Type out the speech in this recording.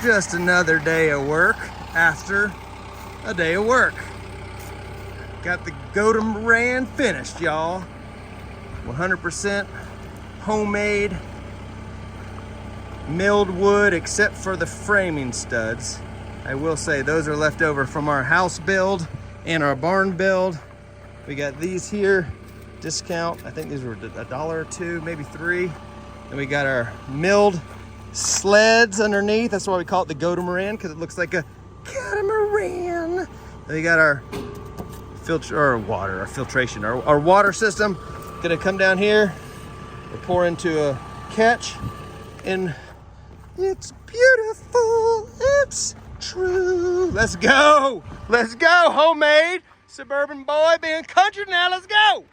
Just another day of work after a day of work. Got the catamaran finished, y'all. 100% homemade milled wood except for the framing studs. I will say those are left over from our house build and our barn build. We got these here, discount. I think these were $1 or $2, maybe $3. And we got our milled sleds underneath. That's why we call it the catamaran, because it looks like a catamaran. Then we got our filtration, our water system. Gonna come down here, we'll pour into a catch, and it's beautiful, it's true. Let's go, homemade suburban boy being country now, let's go.